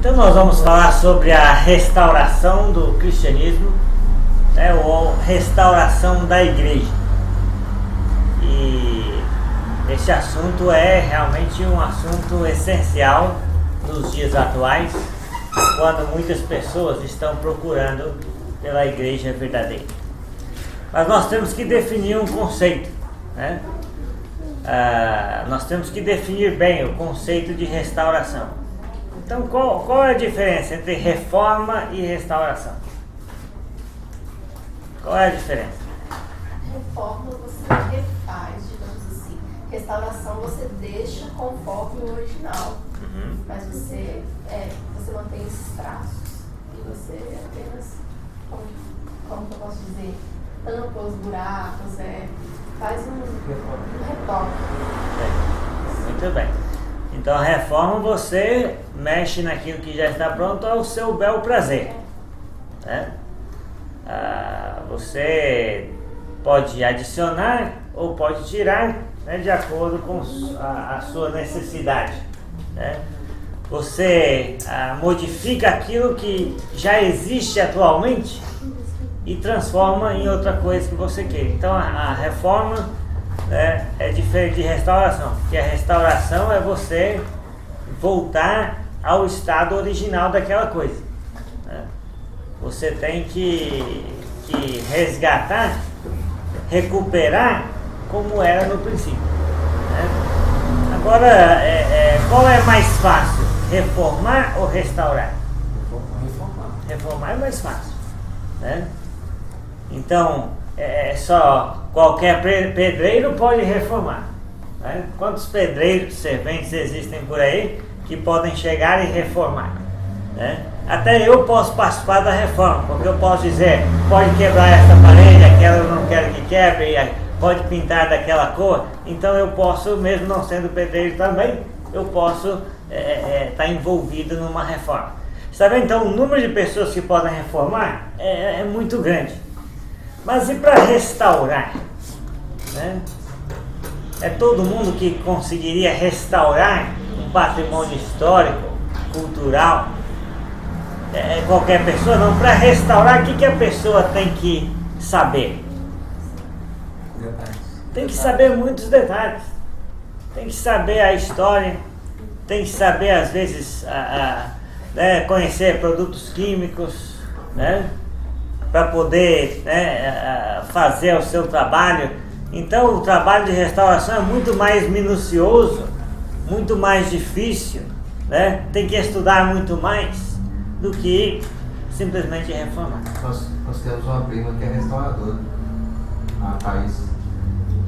Então nós vamos falar sobre a restauração do cristianismo, né, ou restauração da igreja. E esse assunto é realmente um assunto essencial nos dias atuais, quando muitas pessoas estão procurando pela igreja verdadeira. Mas nós temos que definir um conceito, né? Nós temos que definir bem o conceito de restauração. Então, qual é a diferença entre reforma e restauração? Qual é a diferença? Reforma você refaz, digamos assim. Restauração você deixa conforme o original. Mas você mantém esses traços. E você apenas, como que eu posso dizer, tampa os buracos, faz um retoque. Muito bem. Então a reforma você mexe naquilo que já está pronto ao seu bel prazer, né? Você pode adicionar ou pode tirar, né, de acordo com a sua necessidade, né? Você modifica aquilo que já existe atualmente e transforma em outra coisa que você quer. Então a reforma é diferente de restauração, porque a restauração é você voltar ao estado original daquela coisa, né? Você tem que resgatar, recuperar como era no princípio, né? Agora, qual é mais fácil, reformar ou restaurar? Reformar é mais fácil, né? Então, só qualquer pedreiro pode reformar, né? Quantos pedreiros serventes existem por aí que podem chegar e reformar, né? Até eu posso participar da reforma, porque eu posso dizer, pode quebrar essa parede, aquela eu não quero que quebre, pode pintar daquela cor. Então eu posso, mesmo não sendo pedreiro também, eu posso estar envolvido numa reforma. Está vendo? Então o número de pessoas que podem reformar é muito grande. Mas e para restaurar, né? É todo mundo que conseguiria restaurar um patrimônio histórico, cultural? Qualquer pessoa? Não. Para restaurar, o que a pessoa tem que saber? Tem que saber muitos detalhes. Tem que saber a história, tem que saber, às vezes, conhecer produtos químicos, né? Para poder, né, fazer o seu trabalho. Então o trabalho de restauração é muito mais minucioso, muito mais difícil, né? Tem que estudar muito mais do que simplesmente reformar. Nós temos uma prima que é restauradora, a Thaís.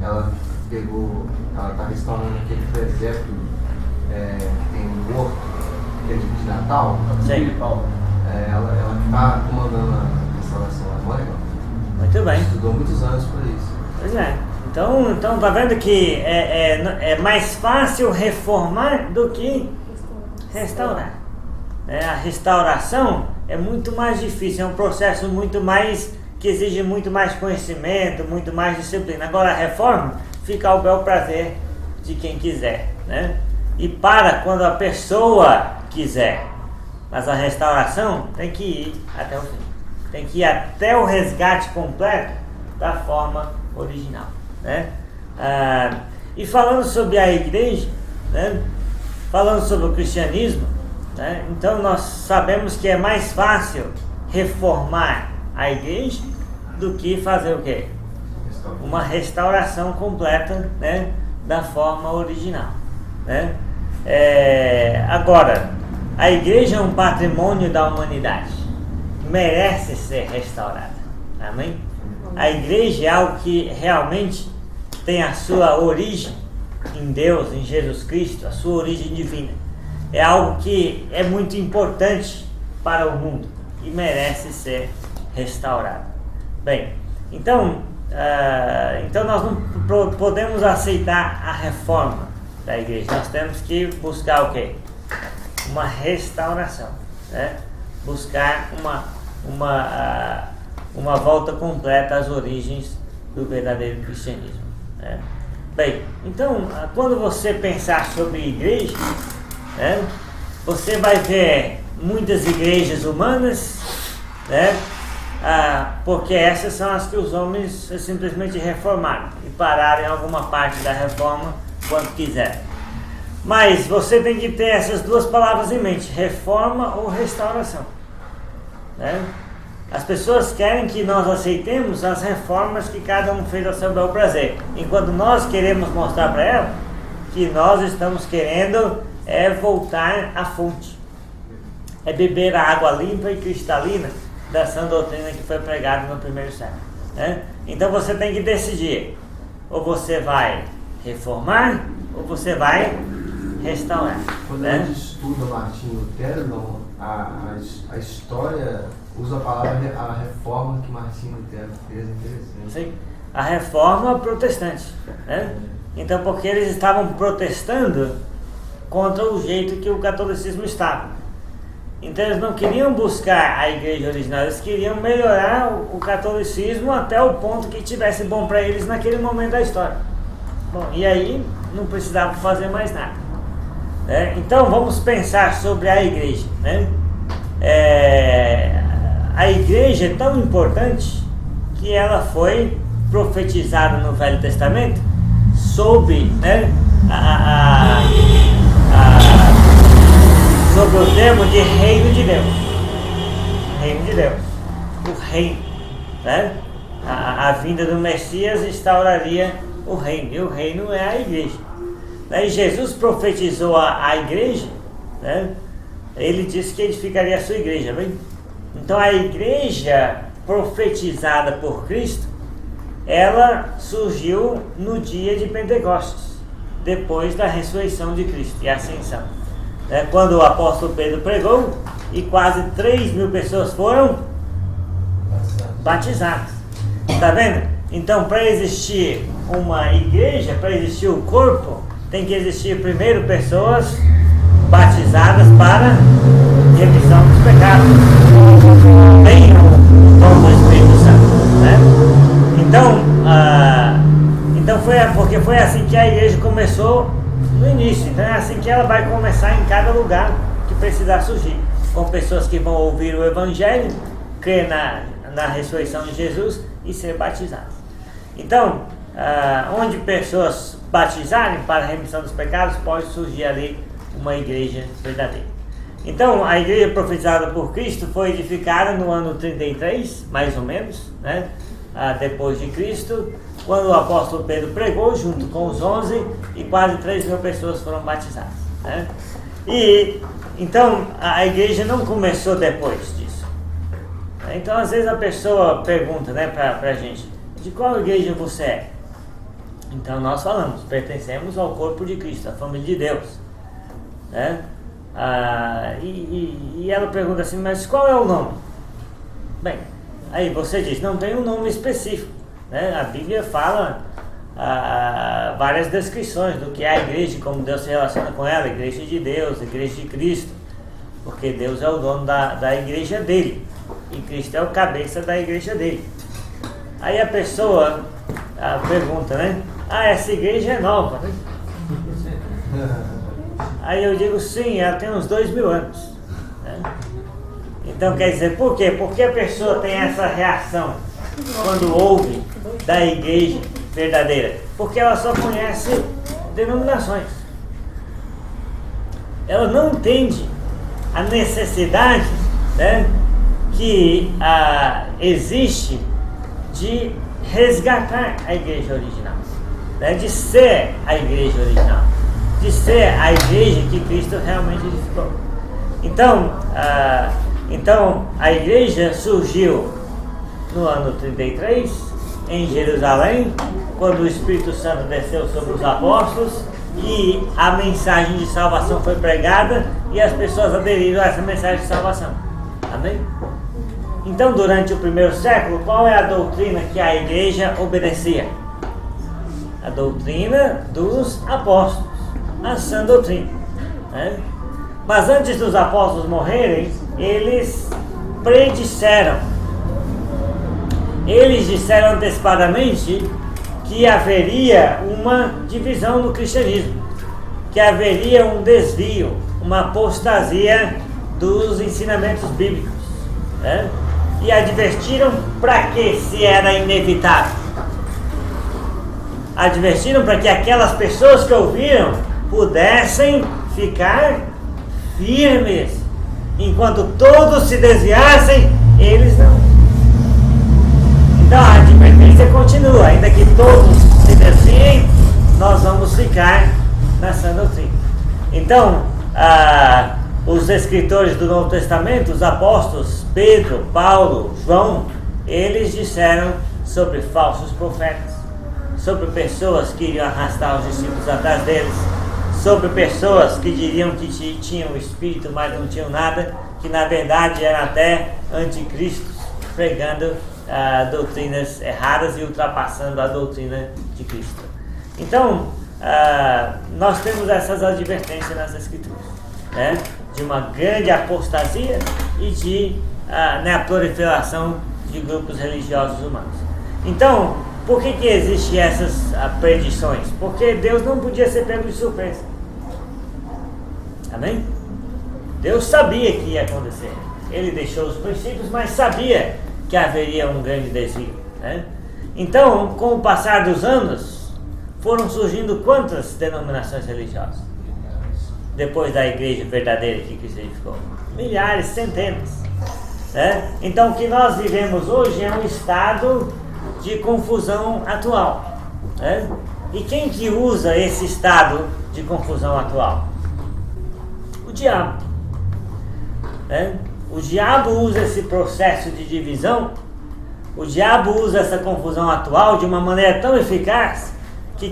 Ela está restaurando aquele presépio que tem um horto, que é de Natal. Sim. Ela está comandando a restauração agora. Muito bem. Estudou muitos anos por isso. Pois é. Então tá vendo que é mais fácil reformar do que restaurar. A restauração é muito mais difícil, é um processo muito mais, que exige muito mais conhecimento, muito mais disciplina. Agora a reforma fica ao bel prazer de quem quiser, né? E para quando a pessoa quiser. Mas a restauração tem que ir até o fim. Tem que ir até o resgate completo da forma original, né? E falando sobre a igreja, né? Falando sobre o cristianismo, né? Então nós sabemos que é mais fácil reformar a igreja do que fazer o quê? Uma restauração completa, né, da forma original, né? Agora, a igreja é um patrimônio da humanidade, merece ser restaurada, amém? A igreja é algo que realmente tem a sua origem em Deus, em Jesus Cristo, a sua origem divina. É algo que é muito importante para o mundo e merece ser restaurado. Bem, então nós não podemos aceitar a reforma da igreja. Nós temos que buscar o quê? Uma restauração, né? Buscar uma volta completa às origens do verdadeiro cristianismo, né? Bem, então quando você pensar sobre igreja, né, você vai ver muitas igrejas humanas, né? Porque essas são as que os homens simplesmente reformaram e pararam em alguma parte da reforma quando quiserem. Mas você tem que ter essas duas palavras em mente: reforma ou restauração, né? As pessoas querem que nós aceitemos as reformas que cada um fez ao seu bel prazer, enquanto nós queremos mostrar para ela que nós estamos querendo voltar à fonte, beber a água limpa e cristalina da sã doutrina que foi pregada no primeiro século, né? Então você tem que decidir: ou você vai reformar ou você vai restaurar. Quando né? a gente estuda Martinho Lutero, a história usa a palavra a reforma que Martinho Lutero fez, interessante. Sim, a reforma protestante, né? Então, porque eles estavam protestando contra o jeito que o catolicismo estava. Então eles não queriam buscar a igreja original, eles queriam melhorar o catolicismo até o ponto que tivesse bom para eles naquele momento da história. Bom, e aí não precisavam fazer mais nada, né? Então vamos pensar sobre a igreja, né? A igreja é tão importante que ela foi profetizada no Velho Testamento sob, né, sobre o termo de reino de Deus. Reino de Deus. O reino, né? A vinda do Messias instauraria o reino. E o reino é a igreja. Daí Jesus profetizou a igreja, né? Ele disse que edificaria a sua igreja, bem? Então a igreja profetizada por Cristo, ela surgiu no dia de Pentecostes, depois da ressurreição de Cristo e ascensão. Quando o apóstolo Pedro pregou e quase 3.000 pessoas foram batizadas. Está vendo? Então, para existir uma igreja, para existir o corpo, tem que existir primeiro pessoas batizadas para remissão dos pecados. Tem o dom do Espírito Santo, né? Então porque foi assim que a igreja começou no início. Então é assim que ela vai começar em cada lugar que precisar surgir, com pessoas que vão ouvir o Evangelho, crer na ressurreição de Jesus e ser batizadas. Então, onde pessoas batizarem para a remissão dos pecados, pode surgir ali uma igreja verdadeira. Então, a igreja profetizada por Cristo foi edificada no ano 33, mais ou menos, né? Depois de Cristo, quando o apóstolo Pedro pregou junto com os 11 e quase 3.000 pessoas foram batizadas, né? E então a igreja não começou depois disso. Então às vezes a pessoa pergunta, né, pra gente: de qual igreja você é? Então nós falamos: pertencemos ao corpo de Cristo, à família de Deus, né? E ela pergunta assim: mas qual é o nome? Bem, aí você diz: não tem um nome específico, né? A Bíblia fala várias descrições do que é a igreja, como Deus se relaciona com ela: igreja de Deus, igreja de Cristo, porque Deus é o dono da igreja dele e Cristo é o cabeça da igreja dele. Aí a pessoa pergunta, né: essa igreja é nova, né? Aí eu digo: sim, ela tem uns 2.000 anos, né? Então quer dizer, por quê? Porque a pessoa tem essa reação quando ouve da igreja verdadeira? Porque ela só conhece denominações. Ela não entende a necessidade, né, que existe de resgatar a igreja original, né, de ser a igreja original, de ser a igreja que Cristo realmente edificou. Então a igreja surgiu no ano 33, em Jerusalém, quando o Espírito Santo desceu sobre os apóstolos e a mensagem de salvação foi pregada e as pessoas aderiram a essa mensagem de salvação. Amém? Então, durante o primeiro século, qual é a doutrina que a igreja obedecia? A doutrina dos apóstolos, a sã doutrina, né? Mas antes dos apóstolos morrerem, eles predisseram, eles disseram antecipadamente que haveria uma divisão no cristianismo, que haveria um desvio, uma apostasia dos ensinamentos bíblicos, né? E advertiram para que, se era inevitável. Advertiram para que aquelas pessoas que ouviram pudessem ficar firmes, enquanto todos se desviassem, eles não. Então a advertência continua, ainda que todos se desviem, nós vamos ficar na sã doutrina. Então, os escritores do Novo Testamento, os apóstolos Pedro, Paulo, João, eles disseram sobre falsos profetas, sobre pessoas que iriam arrastar os discípulos atrás deles, sobre pessoas que diriam que tinham o Espírito, mas não tinham nada, que na verdade eram até anticristos, pregando doutrinas erradas e ultrapassando a doutrina de Cristo. Então, nós temos essas advertências nas Escrituras, né? De uma grande apostasia e de a proliferação de grupos religiosos humanos. Então, por que existem essas predições? Porque Deus não podia ser pego de surpresa. Amém? Deus sabia que ia acontecer. Ele deixou os princípios, mas sabia que haveria um grande desvio, né? Então, com o passar dos anos, foram surgindo quantas denominações religiosas? Depois da igreja verdadeira que Cristo edificou? Milhares, centenas, né? Então, o que nós vivemos hoje é um estado de confusão atual, né? E quem que usa esse estado de confusão atual? O diabo, né? O diabo usa esse processo de divisão, o diabo usa essa confusão atual de uma maneira tão eficaz que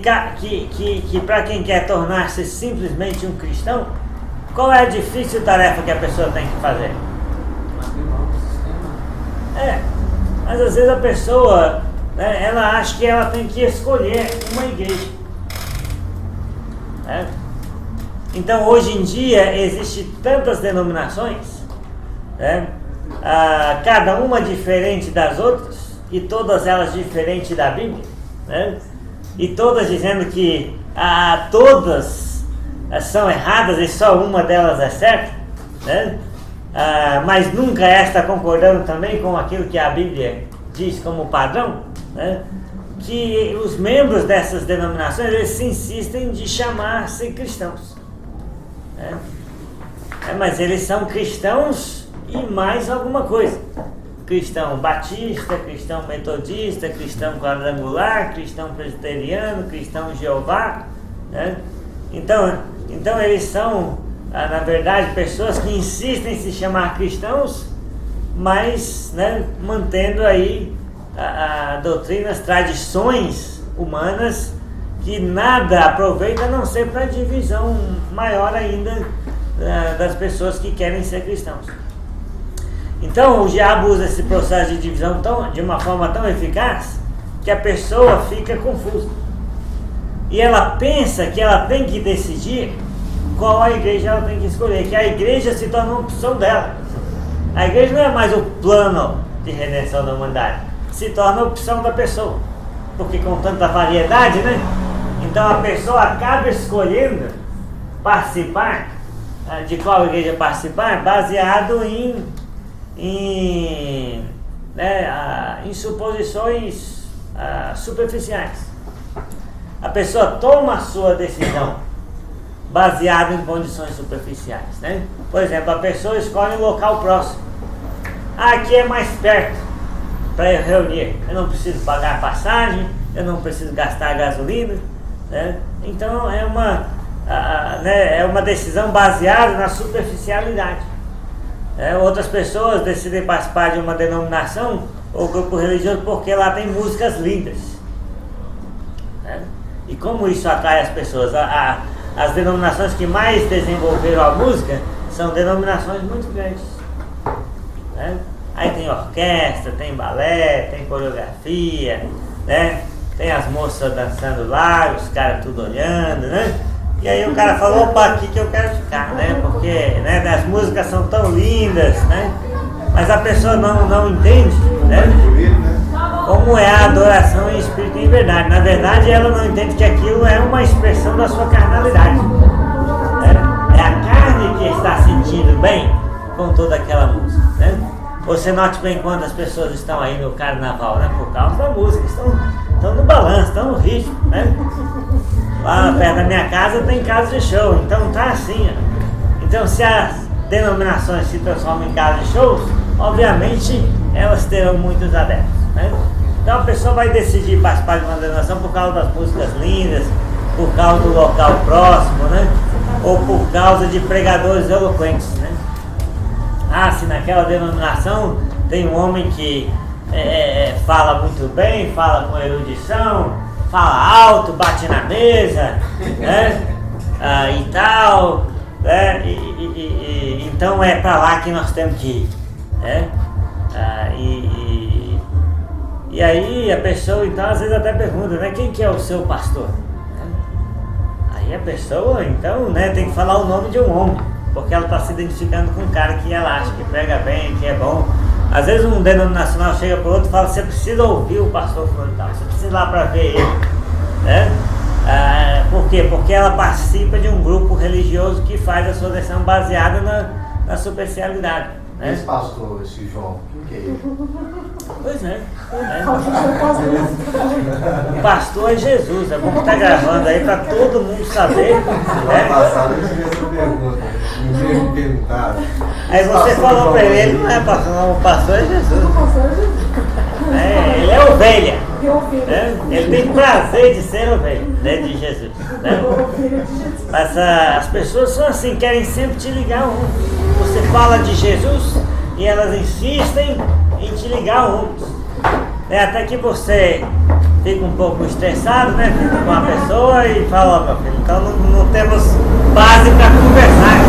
para quem quer tornar-se simplesmente um cristão, qual é a difícil tarefa que a pessoa tem que fazer? Mas às vezes a pessoa, né, ela acha que ela tem que escolher uma igreja, né? Então hoje em dia existem tantas denominações, né? Cada uma diferente das outras e todas elas diferentes da Bíblia, né? E todas dizendo que todas são erradas e só uma delas é certa, né? Mas nunca esta concordando também com aquilo que a Bíblia diz como padrão, né? Que os membros dessas denominações, eles se insistem de chamar-se cristãos, né? Mas eles são cristãos e mais alguma coisa: cristão batista, cristão metodista, cristão quadrangular, cristão presbiteriano, cristão Jeová, né? Então eles são, na verdade, pessoas que insistem em se chamar cristãos, mas, né, mantendo aí doutrinas, tradições humanas que nada aproveita a não ser para a divisão maior ainda das pessoas que querem ser cristãos. Então o diabo usa esse processo de divisão de uma forma tão eficaz que a pessoa fica confusa. E ela pensa que ela tem que decidir qual a igreja ela tem que escolher, que a igreja se torna uma opção dela. A igreja não é mais o plano de redenção da humanidade, se torna a opção da pessoa. Porque com tanta variedade, né? Então a pessoa acaba escolhendo participar, de qual igreja participar, baseado em suposições superficiais. A pessoa toma a sua decisão baseada em condições superficiais, né? Por exemplo, a pessoa escolhe um local próximo. Aqui é mais perto para eu reunir, eu não preciso pagar passagem, eu não preciso gastar gasolina, né? Então é uma decisão baseada na superficialidade. Outras pessoas decidem participar de uma denominação ou grupo religioso porque lá tem músicas lindas, né? E como isso atrai as pessoas? As denominações que mais desenvolveram a música são denominações muito grandes, né? Aí tem orquestra, tem balé, tem coreografia, né? Tem as moças dançando lá, os caras tudo olhando, né? E aí o cara falou: opa, aqui que eu quero ficar, né? Porque, né, as músicas são tão lindas, né? Mas a pessoa não entende, né, como é a adoração em espírito e em verdade. Na verdade, ela não entende que aquilo é uma expressão da sua carnalidade, né? É a carne que está sentindo bem com Você note bem quantas pessoas estão aí no carnaval, né? Por causa da música, estão no balanço, estão no ritmo, né? Lá perto da minha casa tem casa de show, então tá assim, ó. Então se as denominações se transformam em casa de shows, obviamente elas terão muitos adeptos, né? Então a pessoa vai decidir participar de uma denominação por causa das músicas lindas, por causa do local próximo, né? Ou por causa de pregadores eloquentes, né? Ah, se naquela denominação tem um homem que fala muito bem, fala com erudição, fala alto, bate na mesa, né? E tal, né? Então é para lá que nós temos que ir, né? E aí a pessoa então às vezes até pergunta, né? Quem que é o seu pastor? Aí a pessoa então, né, tem que falar o nome de um homem, porque ela está se identificando com um cara que ela acha que prega bem, que é bom. Às vezes um denominacional chega para o outro e fala, você precisa ouvir o pastor fulano e tal, você precisa ir lá para ver ele, né? Por quê? Porque ela participa de um grupo religioso que faz a sua decisão baseada na superficialidade, né? Esse pastor, esse João, quem que é ele? Pois é. O pastor é Jesus, é bom que tá gravando aí para todo mundo saber. Semana passada eu tive essa pergunta, me perguntaram. Aí você falou para ele não é pastor, não, o pastor é Jesus. Ele é ovelha. Né? Ele tem prazer de ser ovelha, né, de Jesus. Né? Mas as pessoas são assim, querem sempre te ligar um. Você fala de Jesus e elas insistem em te ligar uns. Até que você fica um pouco estressado, né? Fica com a pessoa e fala, ó, meu filho, então não temos base para conversar.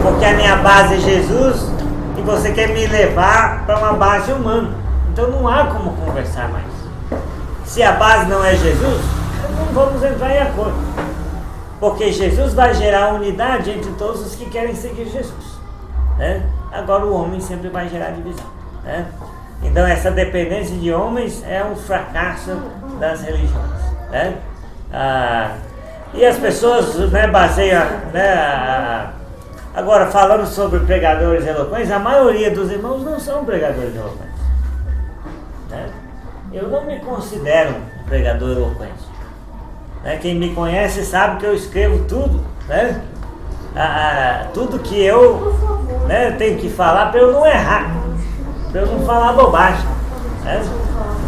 Porque a minha base é Jesus e você quer me levar para uma base humana. Então não há como conversar mais. Se a base não é Jesus, não vamos entrar em acordo. Porque Jesus vai gerar unidade entre todos os que querem seguir Jesus, né? Agora o homem sempre vai gerar divisão, né? Então essa dependência de homens é um fracasso das religiões, né? E as pessoas, né, baseiam, né, agora falando sobre pregadores eloquentes, a maioria dos irmãos não são pregadores eloquentes, né? Eu não me considero um pregador eloquente, né? Quem me conhece sabe que eu escrevo tudo, né? Tudo que eu, né, tenho que falar para eu não errar, para eu não falar bobagem, né?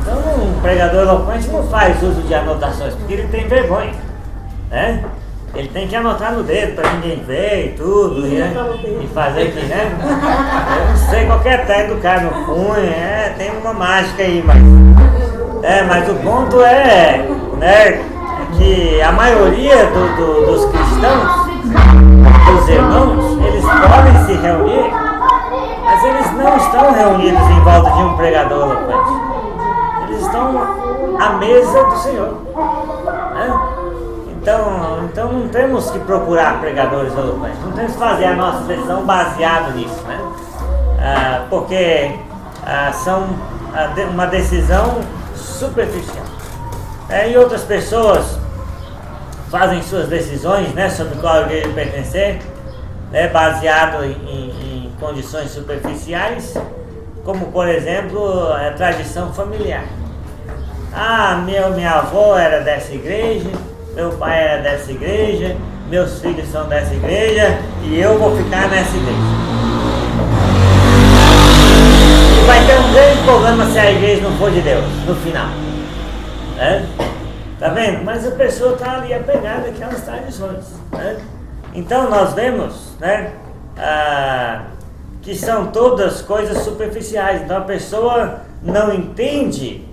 Então um pregador eloquente não faz uso de anotações, porque ele tem vergonha, né? Ele tem que anotar no dedo para ninguém ver e tudo, né? E fazer que, né? Eu não sei qual que é a técnica do cara no punho, tem uma mágica aí, mas o ponto é, né, que a maioria dos cristãos, dos irmãos, eles podem se reunir, mas eles não estão reunidos em volta de um pregador eloquente. Eles estão à mesa do Senhor, né? Então não temos que procurar pregadores eloquentes, não temos que fazer a nossa decisão baseada nisso, né? Porque são uma decisão superficial. E outras pessoas fazem suas decisões, né, sobre qual igreja pertencer, né, baseado em condições superficiais, como por exemplo a tradição familiar. Minha avó era dessa igreja, meu pai era dessa igreja, meus filhos são dessa igreja e eu vou ficar nessa igreja. E vai ter um grande problema se a igreja não for de Deus, no final, né? Tá vendo? Mas a pessoa está ali apegada àquelas tradições, né? Então nós vemos, né, que são todas coisas superficiais. Então a pessoa não entende,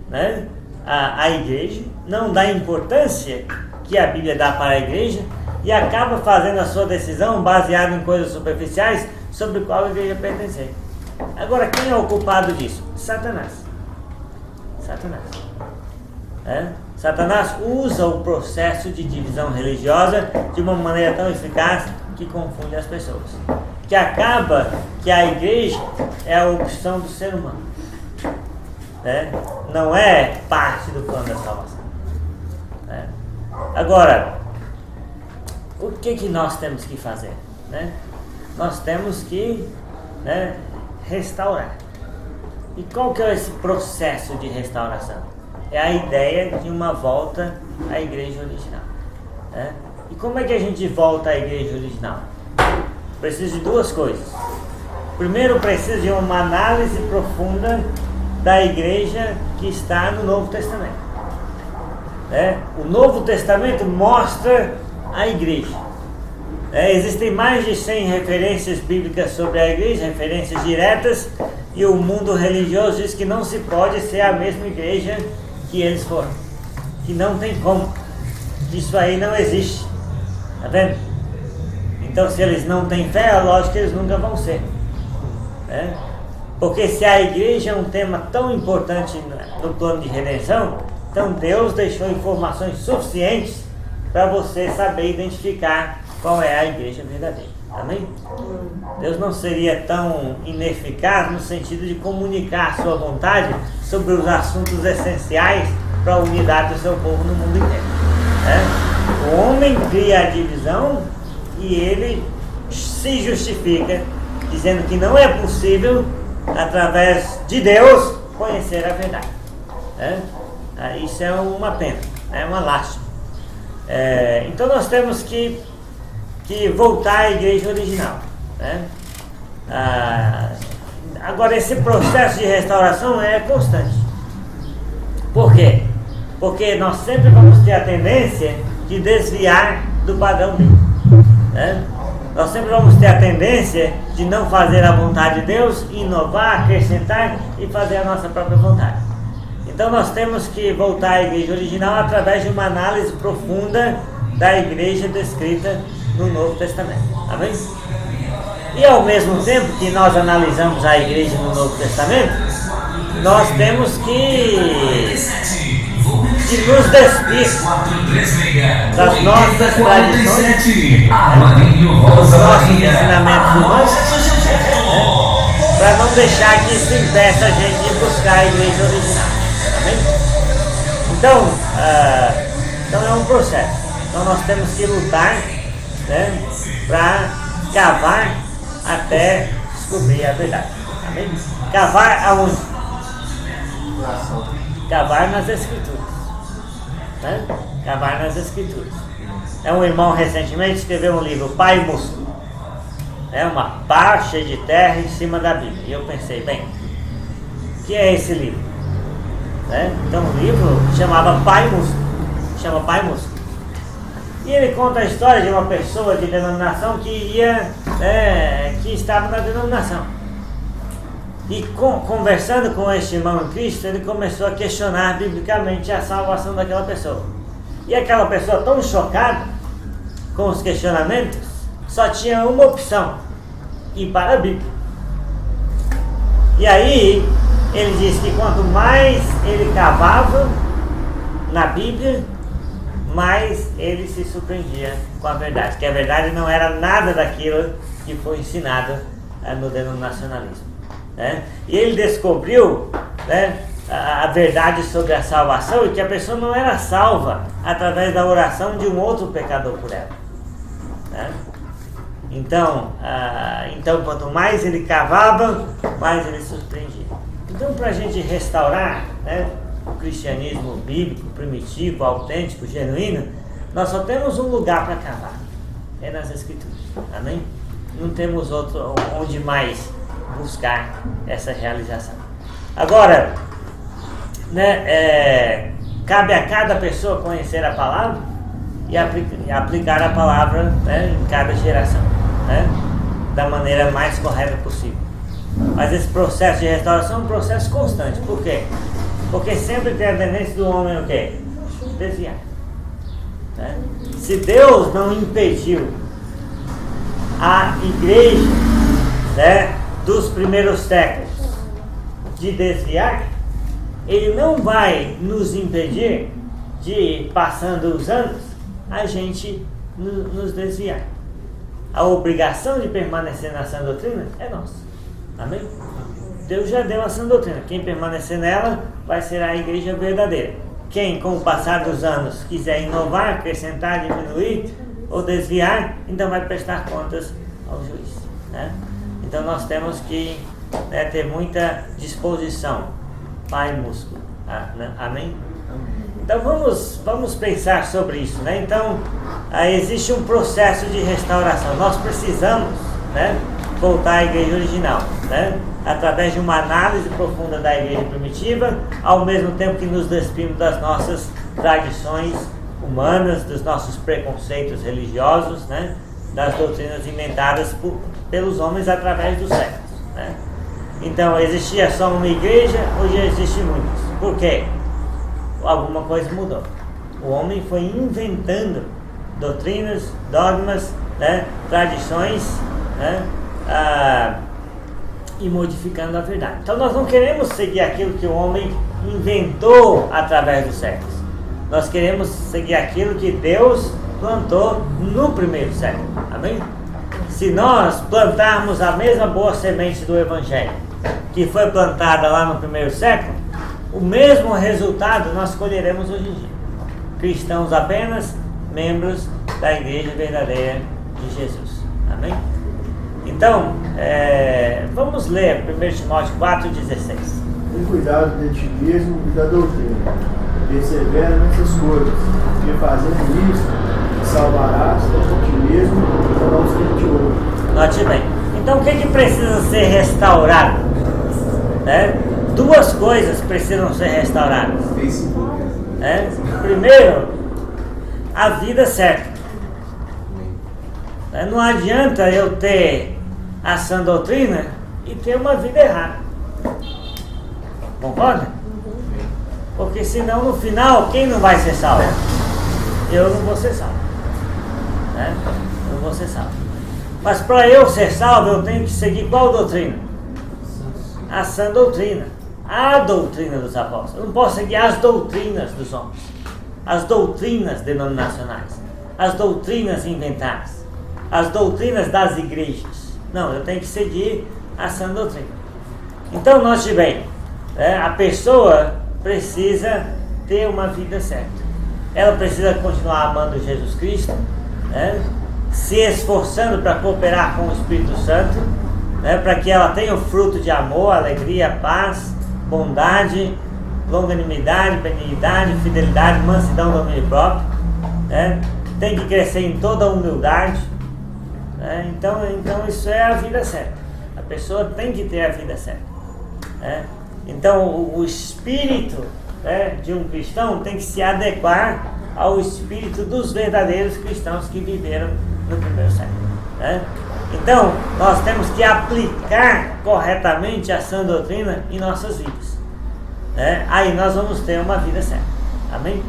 né, a igreja, não dá importância que a Bíblia dá para a igreja e acaba fazendo a sua decisão baseada em coisas superficiais sobre qual a igreja pertencer. Agora, quem é o culpado disso? Satanás. Satanás usa o processo de divisão religiosa de uma maneira tão eficaz que confunde as pessoas, que acaba que a igreja é a opção do ser humano, né? Não é parte do plano da salvação, né? Agora, o que nós temos que fazer, né? Nós temos que, né, restaurar. E qual que é esse processo de restauração? É a ideia de uma volta à igreja original. Né? E como é que a gente volta à igreja original? Precisa de duas coisas. Primeiro, precisa de uma análise profunda da igreja que está no Novo Testamento. O Novo Testamento mostra a igreja. Existem mais de 100 referências bíblicas sobre a igreja, referências diretas, e o mundo religioso diz que não se pode ser a mesma igreja que eles foram. Que não tem como. Isso aí não existe. Tá vendo? Então, se eles não têm fé, é lógico que eles nunca vão ser. Porque se a igreja é um tema tão importante no plano de redenção, então Deus deixou informações suficientes para você saber identificar qual é a igreja verdadeira. Amém? Deus não seria tão ineficaz no sentido de comunicar a sua vontade sobre os assuntos essenciais para a unidade do seu povo no mundo inteiro. O homem cria a divisão e ele se justifica dizendo que não é possível, através de Deus, conhecer a verdade. Isso é uma pena, é uma lástima. Então nós temos que voltar à igreja original. Agora, esse processo de restauração é constante. Por quê? Porque nós sempre vamos ter a tendência de desviar do padrão bíblico. Nós sempre vamos ter a tendência de não fazer a vontade de Deus, inovar, acrescentar e fazer a nossa própria vontade. Então nós temos que voltar à igreja original através de uma análise profunda da igreja descrita no Novo Testamento. Amém? E ao mesmo tempo que nós analisamos a igreja no Novo Testamento, nós temos que nos despir das nossas tradições, dos nossos ensinamentos humanos, para não deixar que isso impeça a gente de buscar a igreja original. Amém? Então é um processo. Então nós temos que lutar, para cavar até descobrir a verdade. Amém? Cavar aonde? Cavar nas Escrituras. Cavar nas Escrituras. Um irmão recentemente escreveu um livro, Pá e Músculo. Uma pá cheia de terra em cima da Bíblia. E eu pensei, bem, o que é esse livro? Então o livro chamava Pá e Músculo. Chama Pá e Músculo. E ele conta a história de uma pessoa de denominação que estava na denominação. E conversando com este irmão em Cristo, ele começou a questionar biblicamente a salvação daquela pessoa. E aquela pessoa, tão chocada com os questionamentos, só tinha uma opção: ir para a Bíblia. E aí ele disse que quanto mais ele cavava na Bíblia, mais ele se surpreendia com a verdade, que a verdade não era nada daquilo que foi ensinado no denominacionalismo. E ele descobriu a verdade sobre a salvação, e que a pessoa não era salva através da oração de um outro pecador por ela. Então quanto mais ele cavava, mais ele se surpreendia. Então, para a gente restaurar o cristianismo bíblico, primitivo, autêntico, genuíno, nós só temos um lugar para cavar: é nas Escrituras. Amém? Não temos outro onde mais buscar essa realização. Agora, cabe a cada pessoa conhecer a palavra e aplicar a palavra em cada geração, da maneira mais correta possível. Mas esse processo de restauração é um processo constante. Por quê? Porque sempre tem a tendência do homem o quê? Desviar. Se Deus não impediu a igreja dos primeiros séculos de desviar, Ele não vai nos impedir de, passando os anos, a gente nos desviar. A obrigação de permanecer na sã doutrina é nossa. Amém? Deus já deu a sã doutrina. Quem permanecer nela vai ser a igreja verdadeira. Quem, com o passar dos anos, quiser inovar, acrescentar, diminuir ou desviar, então vai prestar contas ao juiz. Então nós temos que né, ter muita disposição, pai músculo. Amém? Então vamos pensar sobre isso, né? Então existe um processo de restauração. Nós precisamos, né, voltar à igreja original, né? Através de uma análise profunda da igreja primitiva, ao mesmo tempo que nos despimos das nossas tradições humanas, dos nossos preconceitos religiosos, né? Das doutrinas inventadas pelos homens através dos séculos, né? Então existia só uma igreja, hoje existe muitas. Por quê? Alguma coisa mudou. O homem foi inventando doutrinas, dogmas, né, tradições, né, e modificando a verdade. Então nós não queremos seguir aquilo que o homem inventou através dos séculos. Nós queremos seguir aquilo que Deus plantou no primeiro século. Amém? Se nós plantarmos a mesma boa semente do Evangelho que foi plantada lá no primeiro século, o mesmo resultado nós colheremos hoje em dia. Cristãos apenas, membros da igreja verdadeira de Jesus. Amém? Então, vamos ler 1 Timóteo 4,16. Tem cuidado de ti mesmo e da doutrina. Persevera nessas coisas, porque fazendo isso, salvarás tanto a ti mesmo como aos que te ouvem. Note bem. Então, o que precisa ser restaurado? Né? Duas coisas precisam ser restauradas. Primeiro, a vida certa. Não adianta eu ter a sã doutrina e ter uma vida errada. Concorda? Porque senão no final, quem não vai ser salvo? Eu não vou ser salvo. Né? Eu não vou ser salvo. Mas para eu ser salvo, eu tenho que seguir qual doutrina? A sã doutrina. A doutrina dos apóstolos. Eu não posso seguir as doutrinas dos homens, as doutrinas denominacionais, as doutrinas inventadas, as doutrinas das igrejas. Não, eu tenho que seguir a sã doutrina. Então, note bem, a pessoa precisa ter uma vida certa. Ela precisa continuar amando Jesus Cristo, se esforçando para cooperar com o Espírito Santo, para que ela tenha o fruto de amor, alegria, paz, bondade, longanimidade, benignidade, fidelidade, mansidão, domínio próprio. Tem que crescer em toda a humildade. Então isso é a vida certa. A pessoa tem que ter a vida certa. Então o espírito de um cristão tem que se adequar ao espírito dos verdadeiros cristãos que viveram no primeiro século. Então, nós temos que aplicar corretamente a sã doutrina em nossas vidas. Aí nós vamos ter uma vida certa. Amém?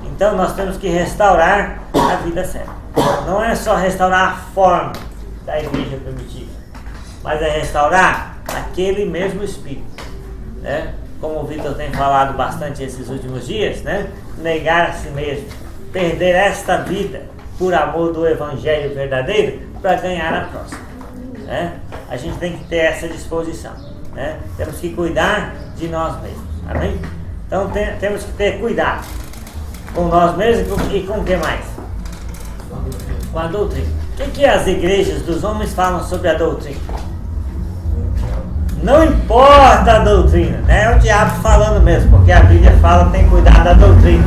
Então, nós temos que restaurar a vida certa. Não é só restaurar a forma da igreja primitiva, mas é restaurar aquele mesmo espírito. Como o Vitor tem falado bastante esses últimos dias, negar a si mesmo, perder esta vida por amor do Evangelho verdadeiro, para ganhar a próxima. A gente tem que ter essa disposição. Temos que cuidar de nós mesmos. Amém? Então temos que ter cuidado com nós mesmos e com o que mais? Com a doutrina. O que as igrejas dos homens falam sobre a doutrina? Não importa a doutrina, é o diabo falando mesmo, porque a Bíblia fala que tem que cuidar da doutrina.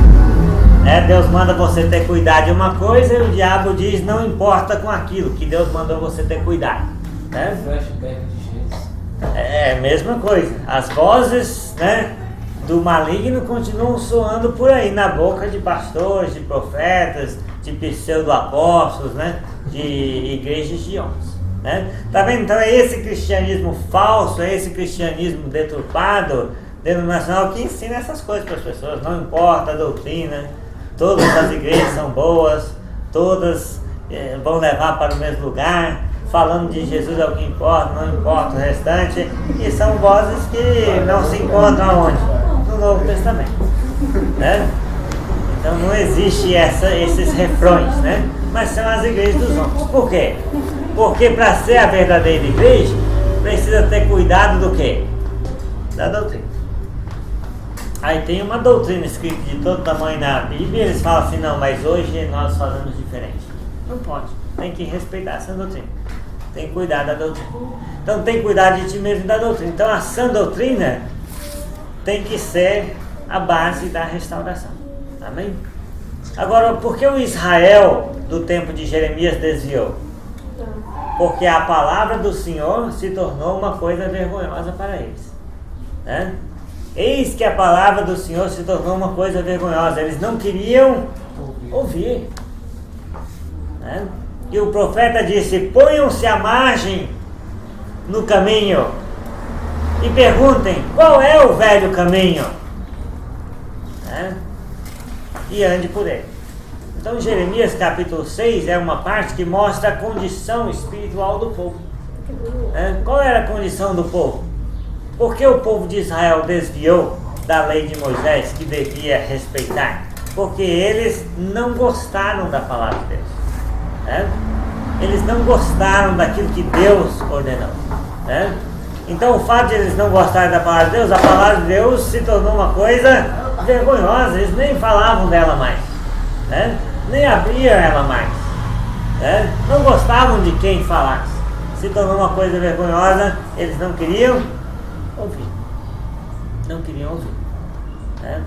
Deus manda você ter cuidado de uma coisa e o diabo diz não importa com aquilo que Deus mandou você ter cuidado. É a mesma coisa. As vozes do maligno continuam soando por aí na boca de pastores, de profetas, de pseudo-apóstolos, de igrejas de homens. Tá vendo? Então é esse cristianismo falso, é esse cristianismo deturpado, denominacional, que ensina essas coisas para as pessoas. Não importa a doutrina, todas as igrejas são boas, todas vão levar para o mesmo lugar, falando de Jesus é o que importa, não importa o restante, e são vozes que não se encontram aonde? No Novo Testamento. Então não existe esses refrões, mas são as igrejas dos homens. Por quê? Porque para ser a verdadeira igreja, precisa ter cuidado do quê? Da doutrina. Aí tem uma doutrina escrita de todo tamanho na Bíblia, eles falam assim, não, mas hoje nós fazemos diferente. Não pode, tem que respeitar essa doutrina. tem que cuidar da doutrina. Então tem que cuidar de ti mesmo e da doutrina. Então a sã doutrina tem que ser a base da restauração. Amém? Agora, por que o Israel do tempo de Jeremias desviou? Porque a palavra do Senhor se tornou uma coisa vergonhosa para eles, né? Eis que a palavra do Senhor se tornou uma coisa vergonhosa. Eles não queriam ouvir, né? E o profeta disse: ponham-se à margem no caminho e perguntem qual é o velho caminho, né? E ande por ele. Então Jeremias capítulo 6 é uma parte que mostra a condição espiritual do povo, né? Qual era a condição do povo? Por que o povo de Israel desviou da lei de Moisés, que devia respeitar? Porque eles não gostaram da palavra de Deus, né? Eles não gostaram daquilo que Deus ordenou, né? Então o fato de eles não gostarem da palavra de Deus, a palavra de Deus se tornou uma coisa vergonhosa. Eles nem falavam dela mais, né? Nem abriam ela mais, né? Não gostavam de quem falasse. Se tornou uma coisa vergonhosa. Eles não queriam ouvir, não queriam ouvir, né?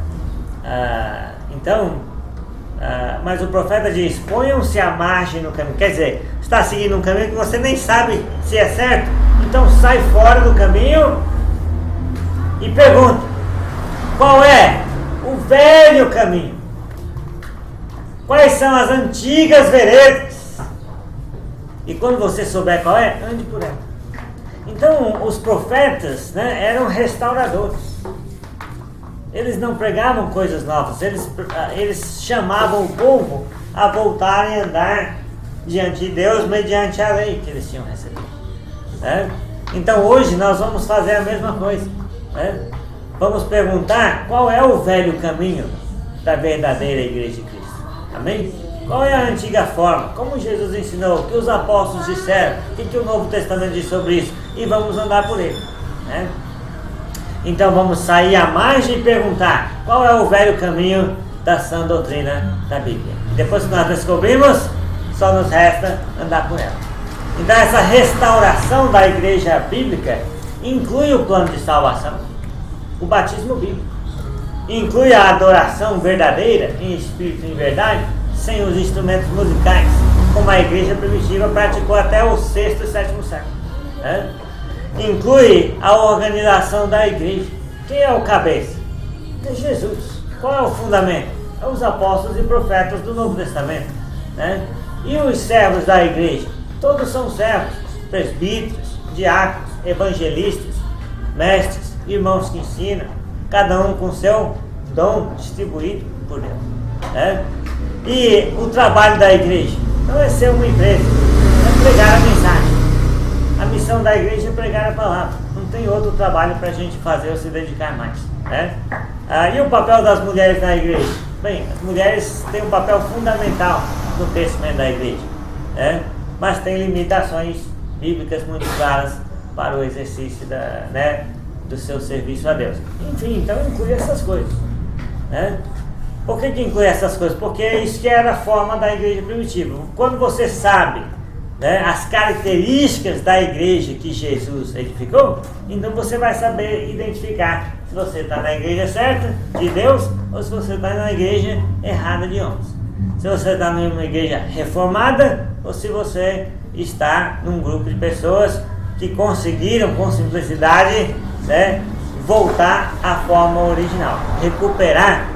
Mas o profeta diz: ponham-se à margem no caminho. Quer dizer, está seguindo um caminho que você nem sabe se é certo. Então sai fora do caminho e pergunta: qual é o velho caminho? Quais são as antigas veredas? E quando você souber qual é, ande por ela. Então os profetas, né, eram restauradores. Eles não pregavam coisas novas. Eles chamavam o povo a voltar e andar diante de Deus mediante a lei que eles tinham recebido, né? Então hoje nós vamos fazer a mesma coisa, né? Vamos perguntar qual é o velho caminho da verdadeira igreja de Cristo. Amém? Qual é a antiga forma? Como Jesus ensinou, o que os apóstolos disseram, o que o Novo Testamento diz sobre isso? E vamos andar por ele, né? Então vamos sair à margem e perguntar qual é o velho caminho da sã doutrina da Bíblia. Depois que nós descobrimos, só nos resta andar por ela. Então essa restauração da igreja bíblica inclui o plano de salvação, o batismo bíblico, inclui a adoração verdadeira, em espírito e em verdade, sem os instrumentos musicais, como a igreja primitiva praticou até o 6º e 7º século, né? Inclui a organização da igreja. Quem é o cabeça? É Jesus. Qual é o fundamento? É os apóstolos e profetas do Novo Testamento, né? E os servos da igreja? Todos são servos, presbíteros, diáconos, evangelistas, mestres, irmãos que ensinam, cada um com seu dom distribuído por Deus, né? E o trabalho da igreja não é ser uma empresa, é pregar a mensagem. A missão da igreja é pregar a palavra. Não tem outro trabalho para a gente fazer ou se dedicar mais, né? E o papel das mulheres na igreja? Bem, as mulheres têm um papel fundamental no crescimento da igreja, né? Mas tem limitações bíblicas muito claras para o exercício do seu serviço a Deus. Enfim, então inclui essas coisas, né? Por que inclui essas coisas? Porque isso que era a forma da igreja primitiva. Quando você sabe, né, as características da igreja que Jesus edificou, então você vai saber identificar se você está na igreja certa, de Deus, ou se você está na igreja errada, de homens. Se você está numa igreja reformada, ou se você está num grupo de pessoas que conseguiram com simplicidade, né, voltar à forma original, recuperar,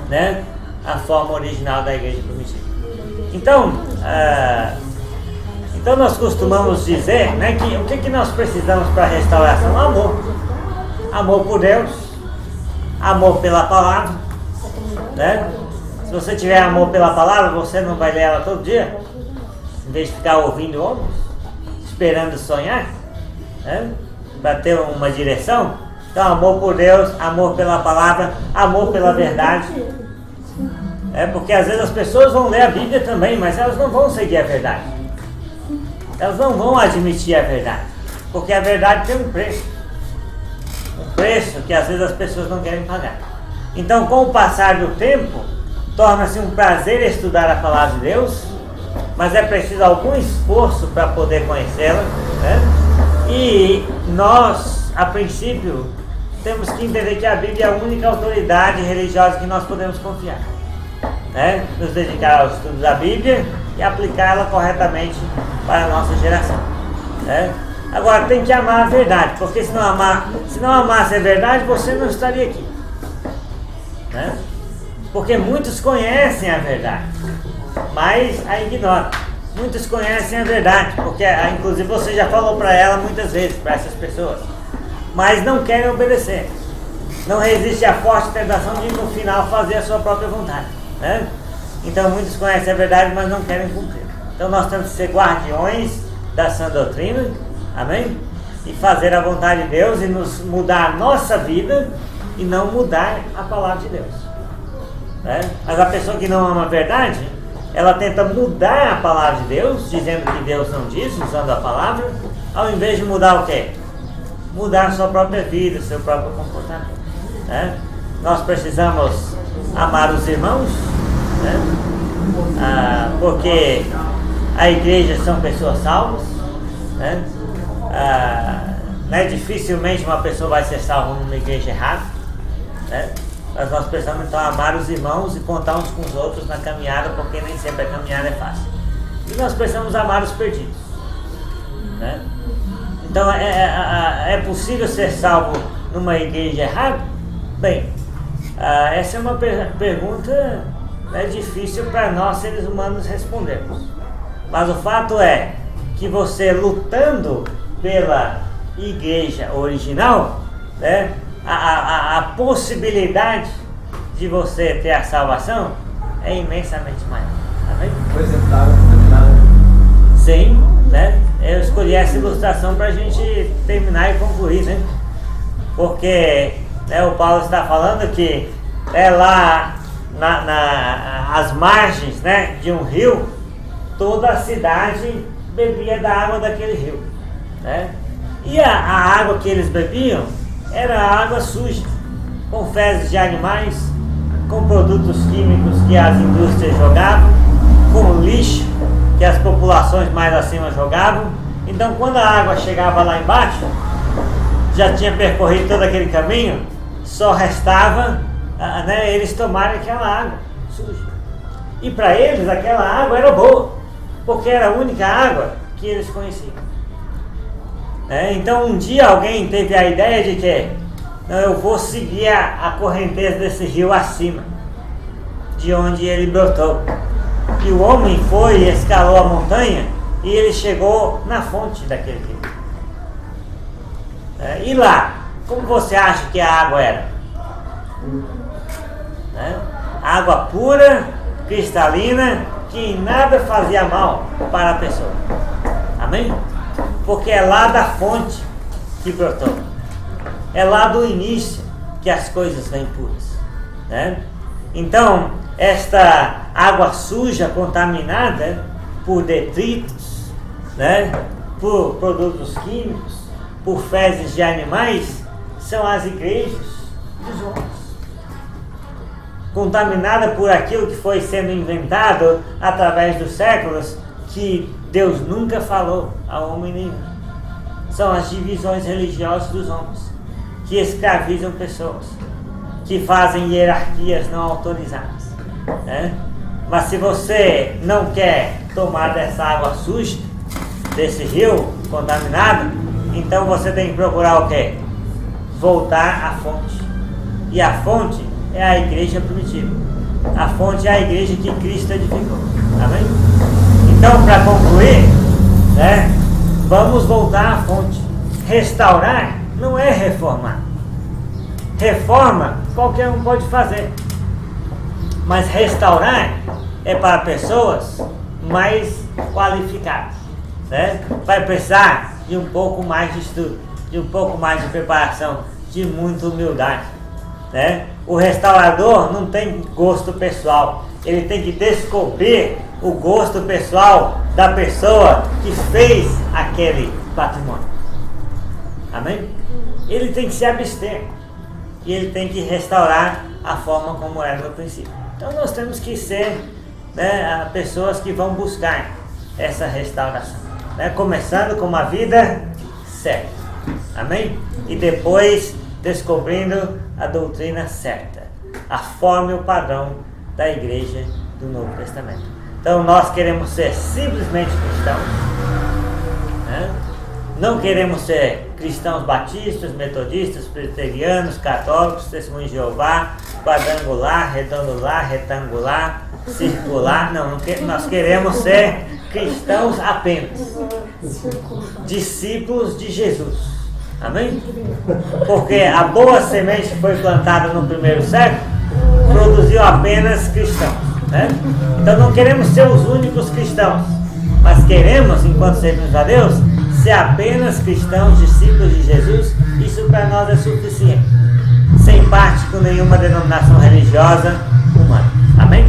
né, a forma original da igreja primitiva. Então nós costumamos dizer, né, que o que nós precisamos para a restauração? Amor. Amor por Deus, amor pela palavra, né? Se você tiver amor pela palavra, você não vai ler ela todo dia, em vez de ficar ouvindo homens, esperando sonhar, né, para ter uma direção. Então amor por Deus, amor pela palavra, amor pela verdade. Porque às vezes as pessoas vão ler a Bíblia também, mas elas não vão seguir a verdade. Elas não vão admitir a verdade, porque a verdade tem um preço que às vezes as pessoas não querem pagar. Então, com o passar do tempo, torna-se um prazer estudar a palavra de Deus, mas é preciso algum esforço para poder conhecê-la, né? E nós, a princípio, temos que entender que a Bíblia é a única autoridade religiosa que nós podemos confiar, né? Nos dedicar ao estudo da Bíblia e aplicá-la corretamente para a nossa geração, né? Agora tem que amar a verdade, porque se não amasse a verdade, você não estaria aqui, né? Porque muitos conhecem a verdade, mas a ignoram. Muitos conhecem a verdade, porque inclusive você já falou para ela muitas vezes, para essas pessoas, mas não querem obedecer. Não resiste à forte tentação de no final fazer a sua própria vontade, né? Então muitos conhecem a verdade, mas não querem cumprir. Então nós temos que ser guardiões da sã doutrina, amém? E fazer a vontade de Deus e nos mudar a nossa vida e não mudar a palavra de Deus, né? Mas a pessoa que não ama a verdade, ela tenta mudar a palavra de Deus, dizendo que Deus não diz, usando a palavra, ao invés de mudar o quê? Mudar a sua própria vida, o seu próprio comportamento, né? Nós precisamos amar os irmãos, né? Porque a igreja são pessoas salvas, né? Dificilmente uma pessoa vai ser salva numa igreja errada, né? Mas nós precisamos então amar os irmãos e contar uns com os outros na caminhada, porque nem sempre a caminhada é fácil. E nós precisamos amar os perdidos, né? Então é possível ser salvo numa igreja errada? Bem, essa é uma pergunta difícil para nós seres humanos respondermos. Mas o fato é que você lutando pela igreja original, né, a possibilidade de você ter a salvação é imensamente maior. Amém? Por exemplo, da água contaminada. Sim, né? Eu escolhi essa ilustração para a gente terminar e concluir, né? Porque o Paulo está falando que lá as margens, né, de um rio, toda a cidade bebia da água daquele rio, né? E a água que eles bebiam era água suja, com fezes de animais, com produtos químicos que as indústrias jogavam, com lixo que as populações mais acima jogavam. Então quando a água chegava lá embaixo, já tinha percorrido todo aquele caminho, só restava eles tomarem aquela água suja. E para eles aquela água era boa, porque era a única água que eles conheciam. Então um dia alguém teve a ideia de que eu vou seguir a correnteza desse rio acima, de onde ele brotou. E o homem foi e escalou a montanha e ele chegou na fonte daquele rio. E lá, como você acha que a água era? Água pura, cristalina, que em nada fazia mal para a pessoa. Amém? Porque é lá da fonte que brotou. É lá do início que as coisas vêm puras, né? Então, esta água suja, contaminada por detritos, né, por produtos químicos, por fezes de animais, são as igrejas dos homens. Contaminada por aquilo que foi sendo inventado através dos séculos, que Deus nunca falou a homem nenhum. São as divisões religiosas dos homens, que escravizam pessoas, que fazem hierarquias não autorizadas, né? Mas se você não quer tomar dessa água suja, desse rio contaminado, então você tem que procurar o quê? Voltar à fonte. E a fonte é a igreja primitiva. A fonte é a igreja que Cristo edificou. Amém? Então, para concluir, né, vamos voltar à fonte. Restaurar não é reformar. Reforma qualquer um pode fazer, mas restaurar é para pessoas mais qualificadas, né? Vai precisar de um pouco mais de estudo, de um pouco mais de preparação, de muita humildade, né? O restaurador não tem gosto pessoal, ele tem que descobrir o gosto pessoal da pessoa que fez aquele patrimônio. Amém? Ele tem que se abster e ele tem que restaurar a forma como era no princípio. Então nós temos que ser, né, pessoas que vão buscar essa restauração, né? Começando com uma vida certa, amém? E depois descobrindo a doutrina certa, a forma e o padrão da igreja do Novo Testamento. Então nós queremos ser simplesmente cristãos, né? Não queremos ser cristãos batistas, metodistas, presbiterianos, católicos, testemunhos de Jeová, quadrangular, retangular, circular. Não, nós queremos ser cristãos apenas, discípulos de Jesus. Amém? Porque a boa semente que foi plantada no primeiro século produziu apenas cristãos, né? Então não queremos ser os únicos cristãos, mas queremos, enquanto servimos a Deus, ser apenas cristãos, discípulos de Jesus. Isso para nós é suficiente, sem parte com nenhuma denominação religiosa humana. Amém?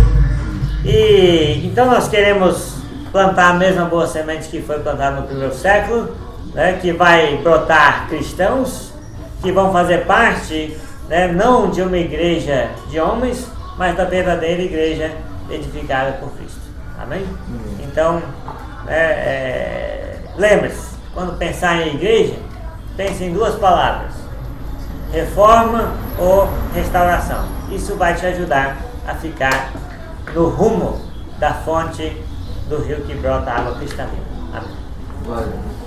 E então nós queremos plantar a mesma boa semente que foi plantada no primeiro século, né, que vai brotar cristãos que vão fazer parte, né, não de uma igreja de homens, mas da verdadeira igreja edificada por Cristo. Amém? Então, lembre-se, quando pensar em igreja, pense em duas palavras: reforma ou restauração. Isso vai te ajudar a ficar no rumo da fonte do rio que brota água cristalina. Amém? Glória.